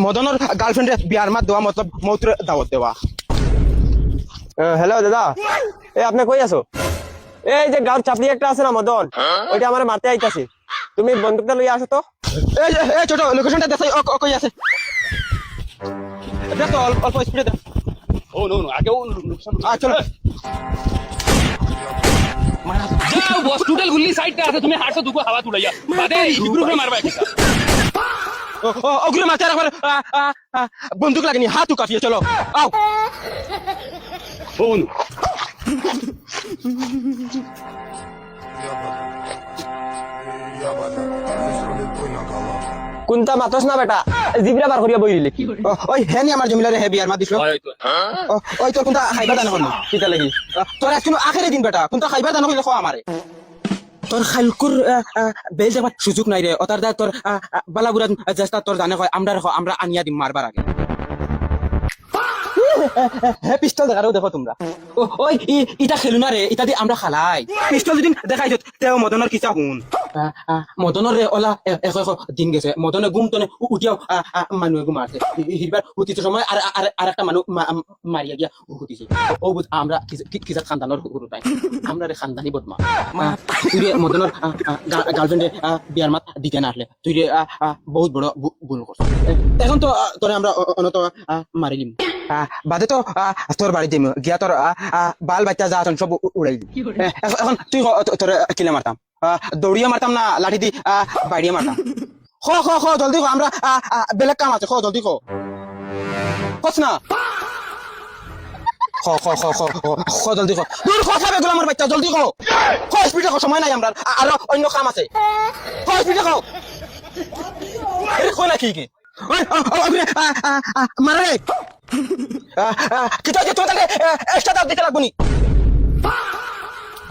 মদনের গার্লফ্রেন্ডের বিয়ার মাত দেওয়া মতলব মৌতের দাওয়াত দেওয়া। হ্যালো দাদা, এই আপনি কই আছো? এই যে গাঁর চাপড়ি একটা আছে না মদন, ওইটা আমার মারতে আইতাছে। তুমি বন্দুকটা লইয়া আসো তো। এই ছোট লোকেশনটা দেখাই কই আছে দেখ তো অল্প স্পিডে দেখ। ও নো নো আগে ও লোকেশন চলো যাও বস টোটাল গুলি সাইডটা আছে তুমি হাঁটছো দুগো হাওয়া তুলাইয়া বাদে গ্রুপে মারবা একটা ওগুলো মাথায় রাখবার বন্দুক লাগেনি হাতও কাঁপিয়ে চলো আও। ও নো কোনটা মাতস না বেটা, জিবরা বার করিয়া বই দিলে। ওই হ্যাঁ আমার জমিলারে হে বিয়ার মা দিছিল ওই তোর কোনটা খাইবার দানা করলি কিতা লাগি? তোর একদিন আখেরে দিন বেটা কোনটা খাইবার দানা করলে খাওয়া আমারে তোর খালকুর বেল যাবার সুযোগ নাই রে ওটার দা তোর বালাগুড়া চেষ্টা তোর জানে হয় আমরা আনিয়া দিম মারবার আগে। হ্যাঁ পিস্তল দেখারও দেখো তোমরা ওই ইটা খেলু না রে ইটা দিয়ে আমরা খালাই পিস্তল যদি দেখাই তেও মদনের কিসা হুন মদনের রে ওলা এক দিন গেছে মদনে গুম তনে উঠিয়াও মানুষ মারছে হিরবার হুতিছে সময় আর একটা মানুষ মারিয়া গিয়া হুতিছে ও বুঝ আমরা কিসা খানদানোর গুরু তাই আমরা রে খানদানি বদমা তুই রে মদনের গার্লফ্রেন্ডে বিয়ার মাত দিতে না আসলে তুই রে বহুত বড় ভুল করছিস। এখন তো তোরে আমরা অনত মারিলিম বাদে তো তোর বাড়ি দিম গিয়া তোর বাল বাচ্চা যা সব উড়াই দিম। এখন তুই তোর কিলে মারতাম দৌড়িয়ে মারতাম না লাঠি দি বাইরিয়ে মারতাম। খ জলদি খ আমরা বেলেগ কাম আছে জলদি খস না খ জলদি দূর খাবে গুলো আমার বাচ্চা জলদি স্পিডে সময় নাই আমরা আর অন্য কাম আছে স্পিডে না কি মারে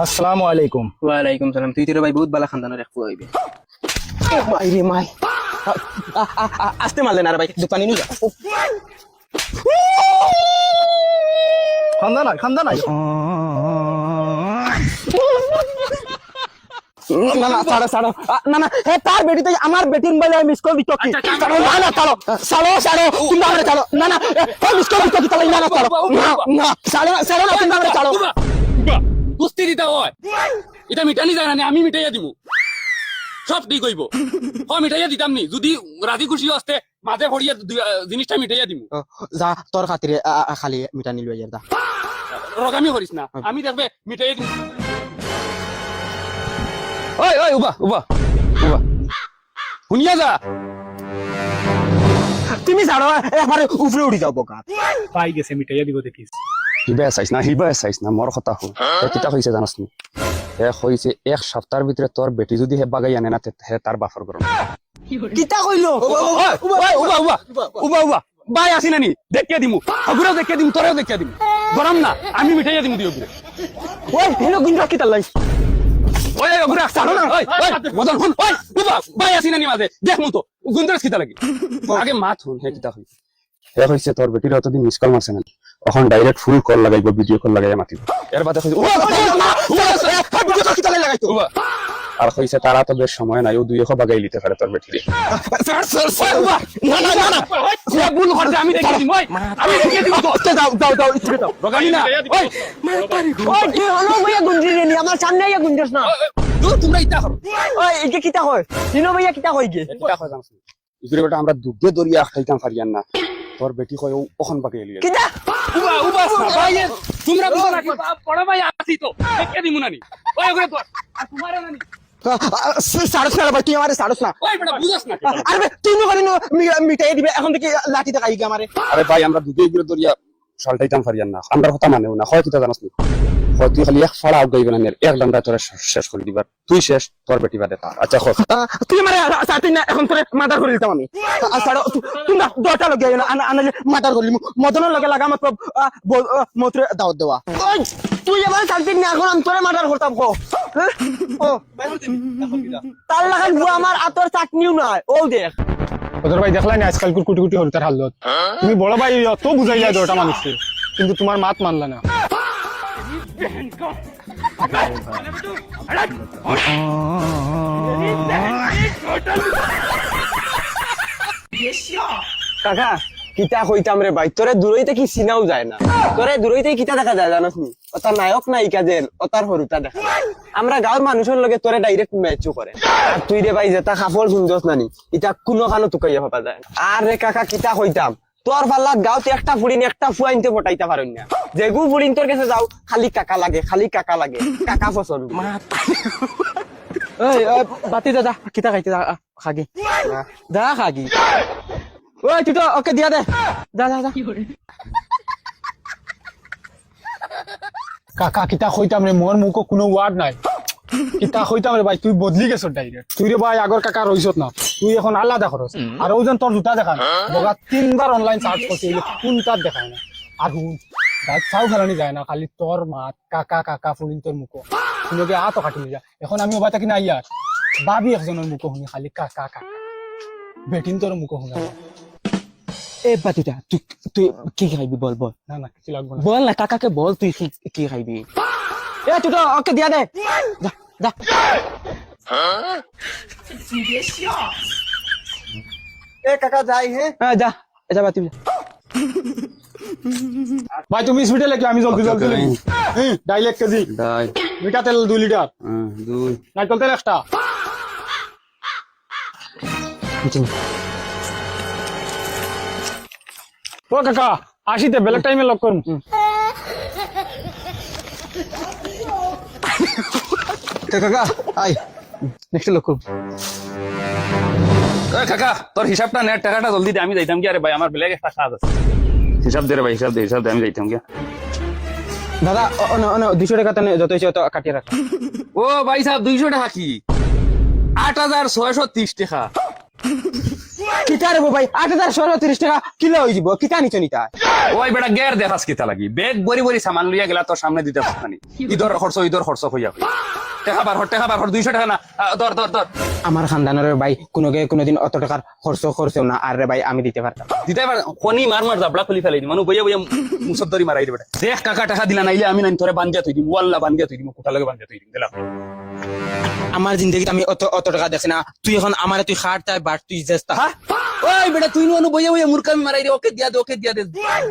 আসসালামু আলাইকুম। ওয়ালাইকুম সালাম। তুই তোর ভাই বহুত বালা খানদানের এক পুয়া হইবে মাই রে মাই আসতে মারলেন আর ভাই দোকানে নিয়ে যা খান্দা নাই না না ছাড়ো না না হে তার বেটি তো আমার বেটির বলে মিস কল দিত কি ছাড়ো না না ছাড়ো তুমি আমারে ছাড়ো না না হে মিস কল দিত কি তাই না না ছাড়ো না তুমি আমারে ছাড়ো কুস্তি দিতে হয় এটা মিটানি যায় না আমি মিটাইয়া দিমু সব ঠিক হইব মিটাইয়া দিতাম নি যদি রাজি খুশি আসতে মাঝে ভরিয়া জিনিসটা মিটাইয়া দিমু যা তোর খাতিরে খালি মিটা নিল যা রগামি করিস না আমি দেখবে মিটাইয়া দিমু। ওই ওই উবা শুনিয়া যা তুমি ছাড়ো একবারে উপরে উঠি যাও বোকা পাই গেছে মিটাইয়া দিব দেখিস। হিবা চাইছ না মোর কথা শুন কিতা হয়েছে জানাস নি হয়েছে এক সপ্তাহের ভিতরে তোর বেটি যদি হে বাগাই আনে না হে তার বাফর করো কিতা কইলো উবা বাই আসি নানি দেখিয়ে দিমু আগুরাও দেখিয়ে দিমু তোরেও দেখিয়ে দিমু গরম না আমি মিঠাইয়া দিমু দিও ওই হেলো গুঞ্জা কিতা লাইছ ওই আগুরা ছাড়ো না ওই মদন শুন ওই উবা বাই আসি নানি মাঝে দেখমু তো গুন্দরাস কিতা লাগে আগে মাত শুন হে কিতা হই হে হয়েছে তোর বেটির অতদিন মিস কল মারছে না এখন ডাইরেক্ট ফুল কল লাগাইব ভিডিও কল লাগাই মাতিব এর বাদে আর হয়েছে তারা তো বেশ সময় নাই ও দুই বাগাই লিতে পারে তোর বেটিরে ভুল করতে আমি দেখিয়ে দিমু আমি দেখিয়ে দিমু দাও ইচ্ছে দাও রগামি না ওই ওই কি হলো ভাইয়া গুঞ্জি রেনি আমার সামনে আইয়া গুঞ্জস না। তোমরা ইতা করো ওই এই যে কিতা হয় দিনো ভাইয়া কিতা হই গে কিতা কয় জানছ ইগুরে বেটা আমরা দুধে দরিয়া খাইতাম পারিয়ান না তোর বেটি কয় ওখন বাগাই লিয়ে কিতা উবা ভাই তোমরা বুঝো না পড়া ভাই আসি তো দেখিয়ে দিমু নানি ওই ওরে তো আর তোমারে নানি সাড়স না ভাই তুই আমারে সাড়স না ওই বেটা বুঝছ না আরে তুই নকরি মিটাই দিবে এখন থেকে লাঠি দেখাই গে আমারে আরে ভাই আমরা দুধে এগুলো দরিয়া সালটাইতাম পারিয়ান না আমরা কথা মানেও না হয় কিতা জানাস নি হয় তুই খালি এক ফাড়া আগাইবে না এক ডান্ডা তোরে শেষ করে দিবার তুই শেষ তোর বেটি বাদে তার আচ্ছা তুই আমারে সাথে না এখন তোরে মাদার করে দিতাম আমি সাড়ো তুই না দটা লগে না আনালে মাদার করলি মদনের লগে লাগা মত মতরে দাওয়াত দেওয়া তুই আমার সাথে না এখন আমি তোরে মার্ডার করতাম কো তার লাগান বুয়া আমার আতর চাটনিও নাই ও দেখ ওদের ভাই দেখলাই না আজকাল কুটি কুটি হরিতার হালত তুমি বড় ভাই অত বুঝাই যায় ওটা মানুষকে কিন্তু তোমার মাত মানলা না। কাকা কিতা কইতাম রে ভাই, তোরে দূরইতে কি চিনাও যায় না, তোরে দূরইতে কিতা দেখা যায় জানাস নি? ওটার নায়ক নায়িকা যেন ওটার হরুতা দেখা যায়। আমরা গাঁৱৰ মানুষের লগে তোরে ডাইরেক্ট ম্যাচও করে। আর তুই রে ভাই যেটা কাপড় শুনছস নানি, ইটা কোনো কানো তুকাইয়া ভাবা যায় না। আর রে কাকা কিতা কইতাম, তোর পাল্লাত গাঁৱত একটা ফুড়িন একটা ফুয়া আনতে পটাইতে পারেন না। যেগু ফুড়িন তোর কাছে যাও খালি কাকা লাগে, খালি কাকা লাগে, কাকা পছন্দ। ওই ওই, বাতি দা দা কিতা খাইতে যা, খাগি দা খাগি। ওই তুই তো ওকে দিয়া দে, যা যা যা। কাকা কিতা কইতাম রে, মোর মুখো কোনো ওয়ার্ড নাই। কিতা কইতাম রে ভাই, তুই বদলি গেছ ডাইরেক্ট। তুই রে ভাই আগর কাকা রইছত না, তুই এখন আলাদা খরচ। আর ওজন তোর জুতা দেখা না, বগা 3বার অনলাইন সার্চ করছি, কোনটার দেখায় না। আর হুন গাছ চাও খেলানি যায় না, খালি তোর মাত কাকা কাকা ফুলিন তোর মুখো শুনে আতো কাটি যা। এখন আমি ওবা থাকি না ইয়ার বাবি একজনের মুখো শুনি খালি কাকা কাকা, বেটিন তোর মুখো শুনা। এ বাতিটা তুই তুই কি খাইবি বল বল। না না কিছু লাগবে না। বল না কাকাকে বল তুই কি খাইবি। এ তুই তো ওকে দিয়া দে, যা যা। এ কাকা যাই হে। হ্যাঁ যা, যা বাতি যা। ভাই তুমি সুইটে লেখো, আমি জলদি জলদি ডাইল 1 কেজি, ডাই মিঠা তেল 2 লিটার, 2 নারকেল তেল 1টা। ও কাকা আসিতে বেলেগ টাইমে লক করুন। কাকা আই নেক্সট লোক। ওই কাকা তোর হিসাবটা নে, টাকাটা জলদি দে, আমি যাইতাম কি। আরে ভাই আমার বেলেগ একটা কাজ আছে। হিসাব দে রে ভাই, হিসাব দে আমি যাইতাম কি। দাদা 200 টাকা তানে যত হইছে তত কাটিয়ে রাখ। ও ভাই সাহেব 200 টাকা কি? 8630 টাকা। কিতা রে ভাই 8630 টাকা কিলো হই যাব, কিতা নিছ নিতা। ওই বেটা গের দেখাস কিতা লাগি, বেগ বড়ি বড়ি সামান লইয়া গেলা তোর সামনে দিতে পারতানি। ঈদর খরচ হইয়া টাকা বার 200 টাকা না। ধর ধর ধর। আমার খানদানের ভাই কোনোদিন অত টাকার খরচও না। আর রে ভাই আমি দিতে পারতাম। দিতে পার খনি মার জাবলা খুলি ফেলাই দি মানু বইয়া বইয়া মুসদ্দরি মারাই দে বেটা। দেখ কাকা টাকা দিলা নাইলে আমি নাই তোরে বান্ধিয়া থই দিম, ওয়াল্লাহ বান্ধিয়া থই দিম, কোটা লাগে বান্ধিয়া থই দিম দিলা। আমার জিন্দগিতে আমি অত টাকা দেখছি না। তুই এখন আমারে তুই খাট তাই বাট তুই জেস্তা। হ্যাঁ ওই বেটা তুই নো বইয়া বইয়া মুরকামি মারাই দে, ওকে দিয়া দে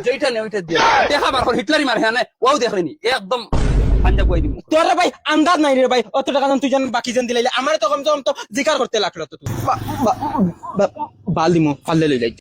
যেইটা নে ওইটা দিয়া টাকা বার কর। হিটলারি মার হ্যাঁ ওও দেখলেনি একদম পাঞ্জাব কই দিম। তোর রে ভাই আন্দাজ নাই রে ভাই, অত টাকা তুই জান বাকি জান দিলাইলে আমারে তো কম তো জিকার করতে লাগলো। তো তুই বাল দিমু পাল্লে লই যাই।